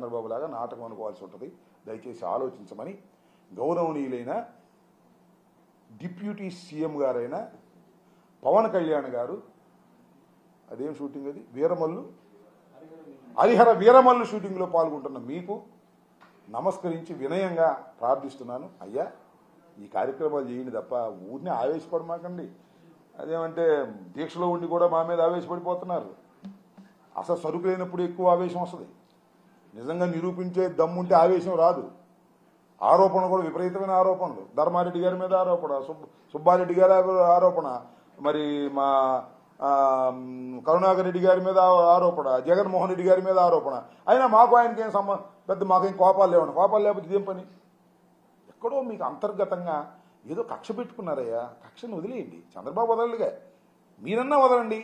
చంద్రబాబు లాగా నాటకం అనుకోవాల్సి ఉంటుంది. దయచేసి ఆలోచించమని గౌరవనీయులైన డిప్యూటీ సీఎం గారైన పవన్ కళ్యాణ్ గారు, అదేం షూటింగ్ అది, హరిహర వీరమల్లు షూటింగ్లో పాల్గొంటున్న మీకు నమస్కరించి వినయంగా ప్రార్థిస్తున్నాను. అయ్యా, ఈ కార్యక్రమాలు చేయండి తప్ప ఊరిని ఆవేశపడమాకండి. అదేమంటే దీక్షలో ఉండి కూడా మా మీద ఆవేశపడిపోతున్నారు. అసలు సరుకు లేనప్పుడు ఎక్కువ ఆవేశం వస్తుంది. నిజంగా నిరూపించే దమ్ముంటే ఆవేశం రాదు. ఆరోపణ కూడా విపరీతమైన ఆరోపణలు. ధర్మారెడ్డి గారి మీద ఆరోపణ, సుబ్బారెడ్డి గారి ఆరోపణ, మరి మా కరుణాకర్ రెడ్డి గారి మీద ఆరోపణ, జగన్మోహన్ రెడ్డి గారి మీద ఆరోపణ. అయినా మాకు ఆయనకేం పెద్ద మాకేం కోపాలు లేవండి. కోపాలు లేకపోతే ఇదేం పని? ఎక్కడో మీకు అంతర్గతంగా ఏదో కక్ష పెట్టుకున్నారయ్యా. కక్షను వదిలేయండి. చంద్రబాబు వదలడుగా, మీరన్నా వదలండి.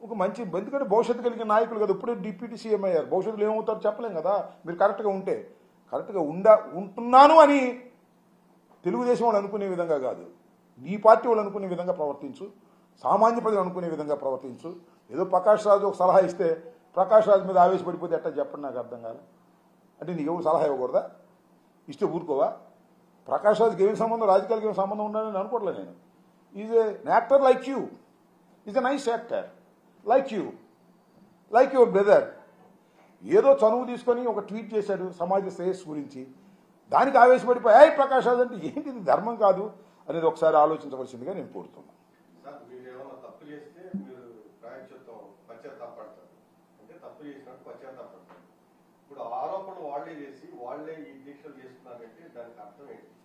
ఒక మంచి, ఎందుకంటే భవిష్యత్తు కలిగిన నాయకులు కదా, ఇప్పుడే డిప్యూటీ సీఎం అయ్యారు. భవిష్యత్తులో ఏమవుతారో చెప్పలేం కదా. మీరు కరెక్ట్గా ఉంటే, కరెక్ట్గా ఉంటున్నాను అని తెలుగుదేశం వాళ్ళు అనుకునే విధంగా కాదు, నీ పార్టీ వాళ్ళు అనుకునే విధంగా ప్రవర్తించు, సామాన్య ప్రజలు అనుకునే విధంగా ప్రవర్తించు. ఏదో ప్రకాష్ రాజు ఒక సలహా ఇస్తే ప్రకాష్ రాజు మీద ఆవేశపడిపోతే ఎట్టా చెప్పండి, నాకు అర్థం కాదు. అంటే నీకు ఎవరు సలహా ఇవ్వకూడదా? ఇస్తే ఊరుకోవా? ప్రకాష్ రాజుకి ఏమి సంబంధం, రాజకీయాలకు ఏమి సంబంధం ఉండాలని అనుకోవట్లేదు నేను. Is an actor like you, is a nice actor like you, like your brother. ఏదో చనువు తీసుకొని ఒక ట్వీట్ చేశాడు సమాజ శ్రేయస్సు గురించి, దానికి ఆవేశపడిపోయి ప్రకాష్ రాజు అంటే ఏంటిది, ధర్మం కాదు అనేది ఒకసారి ఆలోచించవలసిందిగా నేను కోరుతున్నాను.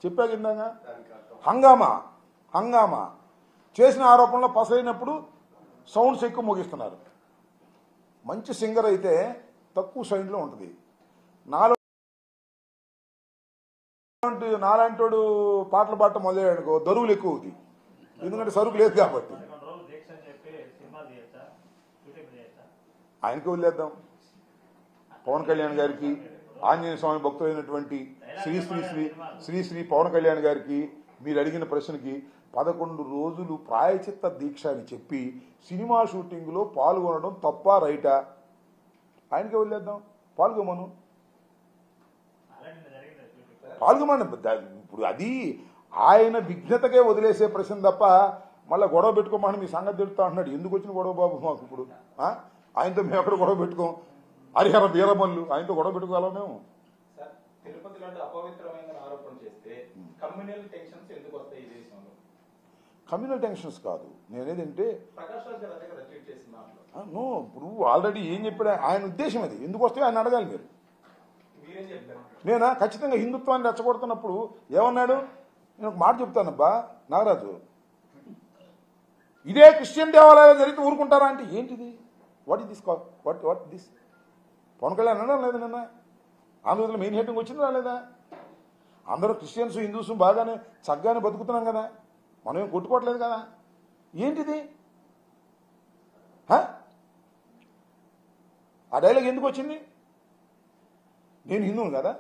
చెప్పాక ఇందాక హంగామా చేసిన ఆరోపణలో పసైనప్పుడు సౌండ్స్ ఎక్కువ మోగిస్తున్నారు. మంచి సింగర్ అయితే తక్కువ సౌండ్లో ఉంటుంది. నాలాంటోడు పాటలు పాడటం మొదలయ్యాడుకో దరువులు ఎక్కువ అవుతాయి, ఎందుకంటే సరుకు లేదు కాబట్టి. ఆయనకి వదిలేద్దాం. పవన్ కళ్యాణ్ గారికి, ఆంజనేయ స్వామి భక్తులైనటువంటి శ్రీ శ్రీ పవన్ కళ్యాణ్ గారికి మీరు అడిగిన ప్రశ్నకి 11 రోజులు ప్రాయచిత్త దీక్ష అని చెప్పి సినిమా షూటింగ్లో పాల్గొనడం తప్ప రైటా? ఆయనకే వదిలేద్దాం, పాల్గొమను. ఇప్పుడు అది ఆయన విఘ్నతకే వదిలేసే ప్రశ్న తప్ప మళ్ళీ గొడవ పెట్టుకోమని మీ సంగతి తెలుస్తా అంటున్నాడు. ఎందుకు వచ్చిన గొడవ బాబు మాకు? ఇప్పుడు ఆయనతో మేము ఎక్కడ గొడవ పెట్టుకోం. హరిహర వీరమల్లు ఆయనతో గొడవ పెట్టుకోవాలా మేము? కమ్యూనల్ టెన్షన్స్ కాదు నేనేదంటే, నో, ఇప్పుడు ఆల్రెడీ ఏం చెప్పాడు ఆయన ఉద్దేశం అది. ఎందుకు వస్తే ఆయన అడగాలి మీరు. నేనా ఖచ్చితంగా హిందుత్వాన్ని రెచ్చగొడుతున్నప్పుడు ఏమన్నాడు? నేను ఒక మాట చెప్తానబ్బా నాగరాజు, ఇదే క్రిస్టియన్ దేవాలయాలు జరిగితే ఊరుకుంటారా అంటే ఏంటిది? వాట్ దిస్ పవన్ కళ్యాణ్ అనడం లేదు నిన్న ఆంధ్రప్రదేశ్లో మెయిన్ హెడ్డింగ్ వచ్చింది రాలేదా? అందరూ క్రిస్టియన్స్ హిందూస్ బాగానే చక్కగానే బతుకుతున్నాం కదా, మనం ఏం కొట్టుకోవట్లేదు కదా, ఏంటిది? ఆ డైలాగ్ ఎందుకు వచ్చింది? నేను హిందువును కదా,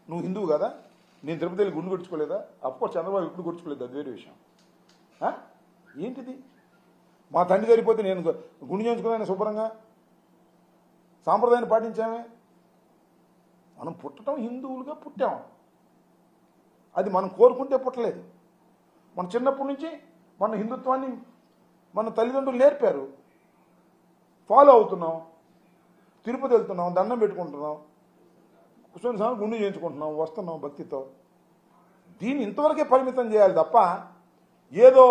నువ్వు హిందువు కదా, నేను తిరుపతిలో గుండు కొట్టుకోలేదా? అఫ్కోర్స్ చంద్రబాబు ఇప్పుడు కొట్టుకోలేదు, అది వేరే విషయం. ఏంటిది? మా తండ్రి సరిపోతే నేను గుండు చేయించుకున్నాను శుభ్రంగా, సాంప్రదాయాన్ని పాటించామే. మనం పుట్టడం హిందువులుగా పుట్టాం, అది మనం కోరుకుంటే పుట్టలేదు. మన చిన్నప్పటి నుంచి మన హిందుత్వాన్ని మన తల్లిదండ్రులు నేర్పారు, ఫాలో అవుతున్నాం. తిరుపతి వెళ్తున్నాం, దండం పెట్టుకుంటున్నాం, కూర్చొని సార్ గుండు చేయించుకుంటున్నాం, వస్తున్నాం భక్తితో. దీన్ని ఇంతవరకే పరిమితం చేయాలి తప్ప ఏదో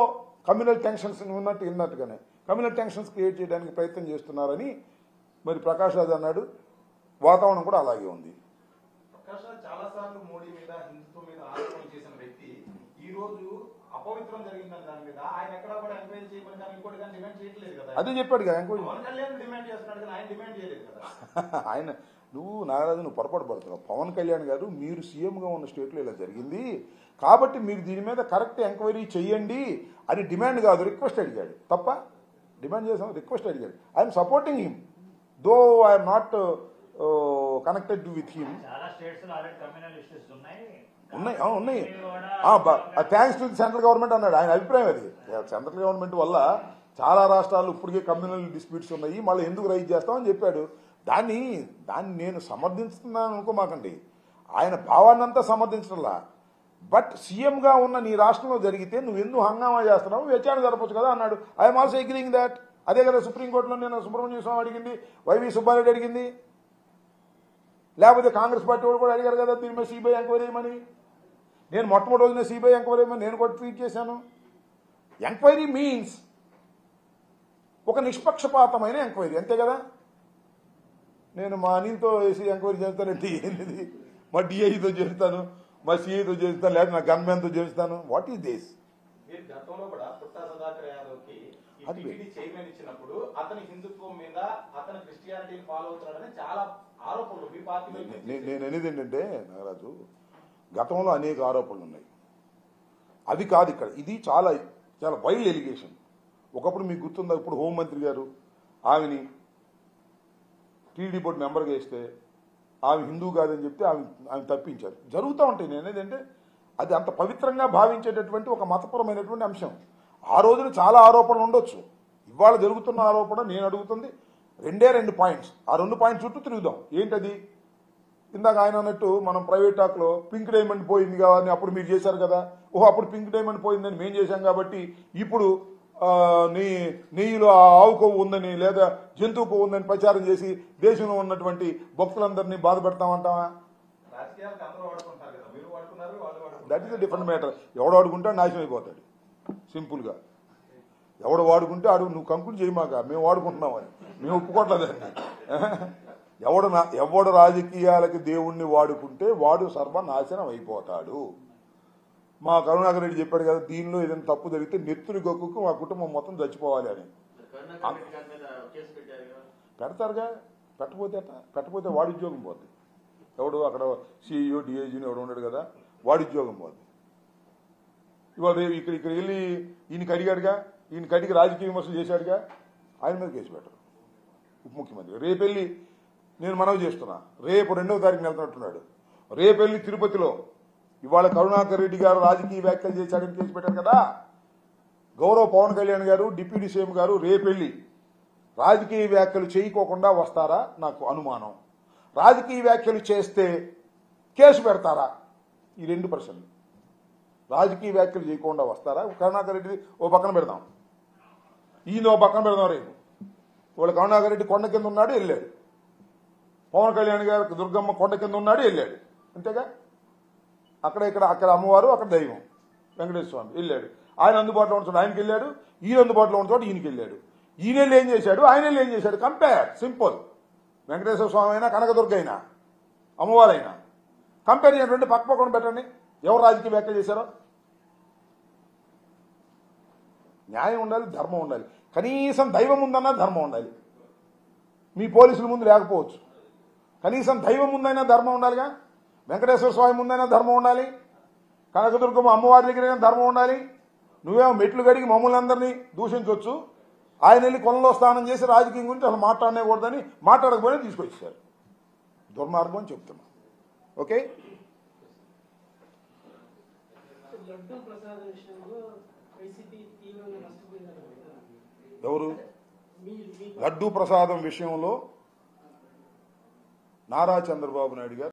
కమ్యూనల్ టెన్షన్స్ విన్నట్టుగానే కమ్యూనల్ టెన్షన్స్ క్రియేట్ చేయడానికి ప్రయత్నం చేస్తున్నారని మరి ప్రకాష్ రాజ్ అన్నాడు. వాతావరణం కూడా అలాగే ఉంది. అదే చెప్పాడు కదా ఆయన. నువ్వు నాగరాజు, నువ్వు పొరపాటు పడుతున్నావు. పవన్ కళ్యాణ్ గారు మీరు సీఎంగా ఉన్న స్టేట్లో ఇలా జరిగింది కాబట్టి మీరు దీని మీద కరెక్ట్ ఎంక్వైరీ చెయ్యండి అని డిమాండ్ కాదు, రిక్వెస్ట్ అడిగాడు తప్ప. డిమాండ్ చేసాం, రిక్వెస్ట్ అడిగాడు. I'm supporting him though I'm not connected with him. ఉన్నాయి థ్యాంక్స్ టు సెంట్రల్ గవర్నమెంట్ అన్నాడు. ఆయన అభిప్రాయం అది. సెంట్రల్ గవర్నమెంట్ వల్ల చాలా రాష్ట్రాలు ఇప్పటికే కమ్యూనల్ డిస్ప్యూట్స్ ఉన్నాయి, మళ్ళీ ఎందుకు రైజ్ చేస్తామని చెప్పాడు. దాన్ని నేను సమర్థిస్తున్నాను అనుకోమాకండి. ఆయన భావాన్నంతా సమర్థించడంలా. బట్ సీఎంగా ఉన్న నీ రాష్ట్రంలో జరిగితే నువ్వు ఎందుకు హంగామా చేస్తున్నావు, విచారణ జరపచ్చు కదా అన్నాడు. I'm also agreeing that. అదే కదా సుప్రీంకోర్టులో నేను సుబ్రహ్మణ్యం స్వామి అడిగింది, వైవి సుబ్బారెడ్డి అడిగింది, లేకపోతే కాంగ్రెస్ పార్టీ వాళ్ళు కూడా అడిగారు కదా దీని మీద సిబిఐ ఎంక్వైరీ చేయమని. నేను మొట్టమొదటి రోజున సిబిఐ ఎంక్వైరీ చేయమని నేను కూడా ట్వీట్ చేశాను. ఎంక్వైరీ మీన్స్ ఒక నిష్పక్షపాతమైన ఎంక్వైరీ, అంతే కదా. నేను మా అనిల్తో వేసి ఎంక్వైరీ చేస్తానంటే ఏంటిది, మా డిఐతో చేస్తాను, మా సిఐతో చేస్తాను, లేదా నా గన్మ్యాన్తో చేస్తాను. What is this? గతంలో కూడా పుట్టా సుధాకర్ యాదవ్కి టీటీడీ చైర్మన్ ఇచ్చినప్పుడు అతని హిందుత్వం మీద, అతని క్రిస్టియానిటీని ఫాలో అవుతున్నాడని చాలా ఆరోపణలు మీ పార్టీ. నేను అనేది ఏంటంటే నాగరాజు, గతంలో అనేక ఆరోపణలు ఉన్నాయి, అది కాదు ఇక్కడ. ఇది చాలా చాలా వైల్డ్ ఎలిగేషన్. ఒకప్పుడు మీకు గుర్తుందా, ఇప్పుడు హోంమంత్రి గారు ఆమెని టీడీ బోర్డు మెంబర్గా వేస్తే ఆమె హిందూ కాదని చెప్తే ఆమె తప్పించారు. జరుగుతూ ఉంటాయి. నేను ఏంటంటే అది అంత పవిత్రంగా భావించేటటువంటి ఒక మతపరమైనటువంటి అంశం. ఆ రోజున చాలా ఆరోపణలు ఉండొచ్చు. ఇవాళ జరుగుతున్న ఆరోపణ నేను అడుగుతుంది రెండు పాయింట్స్. ఆ 2 పాయింట్స్ చుట్టూ తిరుగుదాం. ఏంటది? ఇందాక ఆయన అన్నట్టు మనం ప్రైవేట్ టాక్లో పింక్ డైమండ్ పోయింది కాదని అప్పుడు మీరు చేశారు కదా. ఓహో, అప్పుడు పింక్ డైమండ్ పోయిందని మేము చేశాం కాబట్టి ఇప్పుడు నెయ్యిలో ఆవు కొవ్వు ఉందని లేదా జంతువు కొవ్వు ఉందని ప్రచారం చేసి దేశంలో ఉన్నటువంటి భక్తులందరినీ బాధ పెడతామంటావా? That is a different matter. ఎవడు వాడుకుంటే నాశనం అయిపోతాడు సింపుల్గా. ఎవడు వాడుకుంటే నువ్వు కంకులు చేయమాక, మేము వాడుకుంటున్నామని మేము ఒప్పుకోవట్లేదండి. ఎవడు రాజకీయాలకి దేవుణ్ణి వాడుకుంటే వాడు సర్వనాశనం అయిపోతాడు. మా కరుణాకర్ రెడ్డి చెప్పాడు కదా, దీనిలో ఏదైనా తప్పు జరిగితే నెత్తుని గొక్కుకు మా కుటుంబం మొత్తం చచ్చిపోవాలి అని. పెడతారుగా, పెట్టకపోతే వాడి ఉద్యోగం పోద్ది. ఎవడు అక్కడ సిఇఓ డిఐజీని ఎవడు ఉన్నాడు కదా, వాడి ఉద్యోగం పోద్ది. ఇవాళ ఇక్కడ వెళ్ళి ఈయనకి అడిగాడుగా, ఈయనకి అడిగి రాజకీయ విమర్శలు చేశాడుగా, ఆయన మీద కేసు పెట్టరు ఉప ముఖ్యమంత్రి. రేపెళ్ళి నేను మనవి చేస్తున్నా, రేపు 2వ తారీఖున వెళ్తున్నట్టున్నాడు. రేపెళ్ళి తిరుపతిలో ఇవాళ కరుణాకర్ రెడ్డి గారు రాజకీయ వ్యాఖ్యలు చేశాడని కేసు పెట్టారు కదా. గౌరవ పవన్ కళ్యాణ్ గారు, డిప్యూటీ సీఎం గారు రేపెళ్ళి రాజకీయ వ్యాఖ్యలు చేయకోకుండా వస్తారా? నాకు అనుమానం. రాజకీయ వ్యాఖ్యలు చేస్తే కేసు పెడతారా? ఈ 2 ప్రశ్నలు. రాజకీయ వ్యాఖ్యలు చేయకుండా వస్తారా? కరుణాకర్ రెడ్డి ఓ పక్కన పెడదాం, ఈయన ఓ పక్కన పెడదాం. రేపు వాళ్ళు కరుణాకర్ రెడ్డి కొండ కింద ఉన్నాడు, వెళ్ళాడు. పవన్ కళ్యాణ్ గారు దుర్గమ్మ కొండ కింద ఉన్నాడు, వెళ్ళాడు. అంతేగా. అక్కడ అమ్మవారు, అక్కడ దైవం వెంకటేశ్వర స్వామి వెళ్ళాడు. ఆయన అందుబాటులో ఉన్న చోట ఆయనకి వెళ్ళాడు, ఈయన అందుబాటులో ఉన్న చోట ఈయనకి వెళ్ళాడు. ఈయన ఏం చేశాడు, ఆయన ఏం చేశాడు, కంపేర్. సింపుల్. వెంకటేశ్వర స్వామి అయినా, కనకదుర్గ అయినా, అమ్మవారైనా కంపేర్ చేయండి. పక్కన పెట్టండి ఎవరు రాజకీయ వ్యాఖ్యలు చేశారో. న్యాయం ఉండాలి, ధర్మం ఉండాలి. కనీసం దైవం ఉందన్నా ధర్మం ఉండాలి. మీ పోలీసుల ముందు లేకపోవచ్చు, కనీసం దైవం ముందైనా ధర్మం ఉండాలిగా. వెంకటేశ్వర స్వామి ముందైనా ధర్మం ఉండాలి, కనకదుర్గమ్మ అమ్మవారి దగ్గరైనా ధర్మం ఉండాలి. నువ్వేమో మెట్లు కడిగి మమ్మల్ని అందరినీ దూషించవచ్చు, ఆయన వెళ్ళి కొనలో స్నానం చేసి రాజకీయం గురించి అసలు మాట్లాడకూడదని మాట్లాడకపోయినా తీసుకొచ్చారు. దుర్మార్గం అని చెప్తున్నా. ఓకే. ఎవరు? లడ్డూ ప్రసాదం విషయంలో నారా చంద్రబాబు నాయుడు గారు